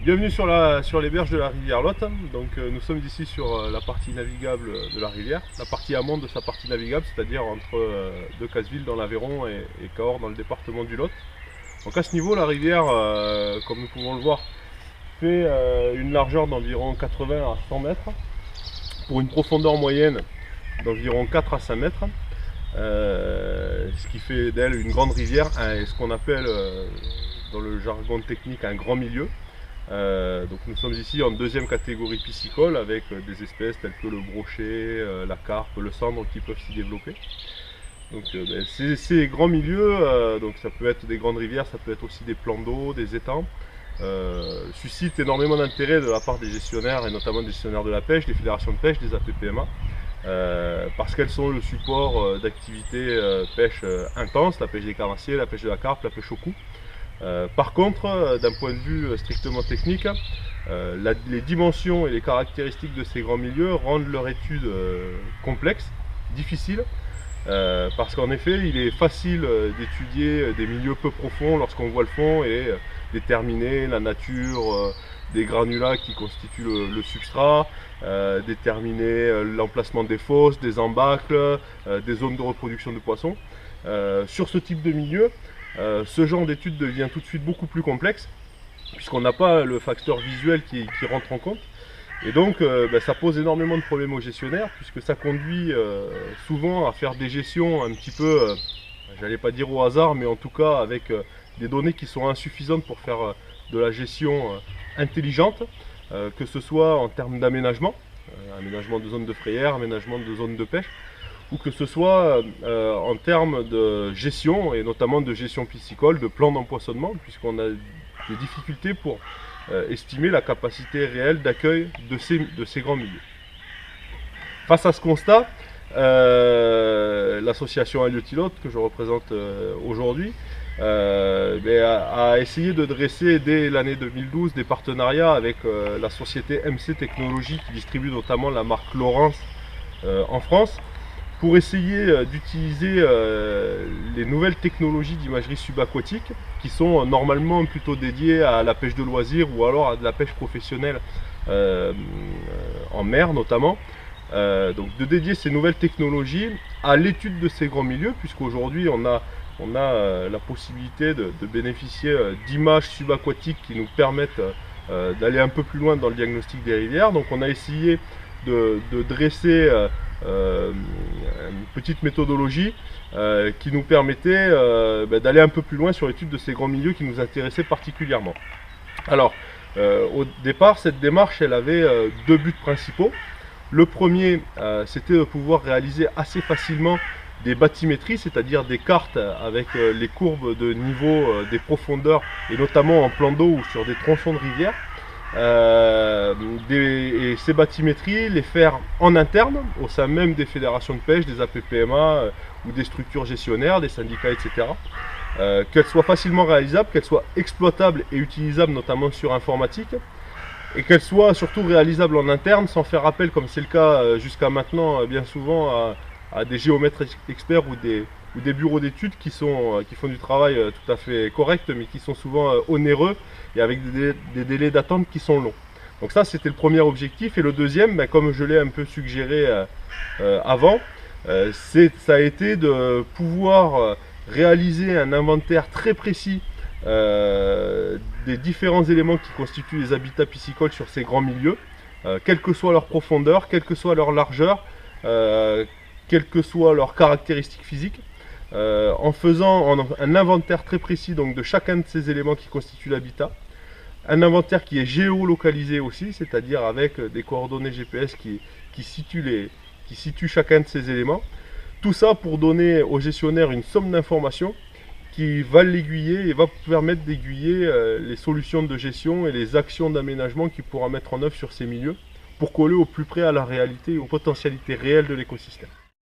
Bienvenue sur les berges de la rivière Lot. Donc, nous sommes ici sur la partie navigable de la rivière, la partie amont de sa partie navigable, c'est-à-dire entre Decazeville dans l'Aveyron et Cahors dans le département du Lot. Donc à ce niveau, la rivière, comme nous pouvons le voir, fait une largeur d'environ 80 à 100 mètres pour une profondeur moyenne d'environ 4 à 5 mètres. Ce qui fait d'elle une grande rivière, ce qu'on appelle dans le jargon technique un grand milieu. Donc nous sommes ici en deuxième catégorie piscicole avec des espèces telles que le brochet, la carpe, le sandre qui peuvent s'y développer. Donc ces grands milieux, donc ça peut être des grandes rivières, ça peut être aussi des plans d'eau, des étangs, suscitent énormément d'intérêt de la part des gestionnaires et notamment des gestionnaires de la pêche, des fédérations de pêche, des APPMA. Parce qu'elles sont le support d'activités pêche intense, la pêche des carnassiers, la pêche de la carpe, la pêche au cou. Par contre, d'un point de vue strictement technique, les dimensions et les caractéristiques de ces grands milieux rendent leur étude complexe, difficile, parce qu'en effet, il est facile d'étudier des milieux peu profonds lorsqu'on voit le fond et déterminer la nature des granulats qui constituent le substrat, déterminer l'emplacement des fosses, des embâcles, des zones de reproduction de poissons. Sur ce type de milieu, ce genre d'étude devient tout de suite beaucoup plus complexe puisqu'on n'a pas le facteur visuel qui rentre en compte, et donc ça pose énormément de problèmes aux gestionnaires puisque ça conduit souvent à faire des gestions un petit peu, j'allais pas dire au hasard, mais en tout cas avec des données qui sont insuffisantes pour faire de la gestion intelligente, que ce soit en termes d'aménagement, aménagement de zones de frayère, aménagement de zones de pêche, ou que ce soit en termes de gestion, et notamment de gestion piscicole, de plan d'empoisonnement, puisqu'on a des difficultés pour estimer la capacité réelle d'accueil de ces grands milieux. Face à ce constat, l'association Haliotilote, que je représente aujourd'hui, a essayé de dresser dès l'année 2012 des partenariats avec la société MC Technologies qui distribue notamment la marque Lawrence en France, pour essayer d'utiliser les nouvelles technologies d'imagerie subaquatique qui sont normalement plutôt dédiées à la pêche de loisirs ou alors à de la pêche professionnelle en mer notamment. Donc de dédier ces nouvelles technologies à l'étude de ces grands milieux, puisqu'aujourd'hui on a la possibilité de bénéficier d'images subaquatiques qui nous permettent d'aller un peu plus loin dans le diagnostic des rivières. Donc on a essayé de dresser une petite méthodologie qui nous permettait d'aller un peu plus loin sur l'étude de ces grands milieux qui nous intéressaient particulièrement. Alors, au départ, cette démarche, elle avait deux buts principaux. Le premier, c'était de pouvoir réaliser assez facilement des bathymétries, c'est-à-dire des cartes avec les courbes de niveau des profondeurs, et notamment en plan d'eau ou sur des tronçons de rivière. Et ces bathymétries, les faire en interne, au sein même des fédérations de pêche, des APPMA ou des structures gestionnaires, des syndicats, etc. Qu'elles soient facilement réalisables, qu'elles soient exploitables et utilisables notamment sur informatique, et qu'elles soient surtout réalisables en interne sans faire appel, comme c'est le cas jusqu'à maintenant bien souvent, à des géomètres experts ou des bureaux d'études qui font du travail tout à fait correct, mais qui sont souvent onéreux et avec des délais d'attente qui sont longs. Donc ça, c'était le premier objectif. Et le deuxième, comme je l'ai un peu suggéré avant, ça a été de pouvoir réaliser un inventaire très précis des différents éléments qui constituent les habitats piscicoles sur ces grands milieux, quelle que soit leur profondeur, quelle que soit leur largeur, quelles que soient leurs caractéristiques physiques, en faisant un inventaire très précis donc, de chacun de ces éléments qui constituent l'habitat, un inventaire qui est géolocalisé aussi, c'est-à-dire avec des coordonnées GPS qui situent chacun de ces éléments. Tout ça pour donner au gestionnaire une somme d'informations qui va l'aiguiller et va permettre d'aiguiller les solutions de gestion et les actions d'aménagement qu'il pourra mettre en œuvre sur ces milieux pour coller au plus près à la réalité et aux potentialités réelles de l'écosystème.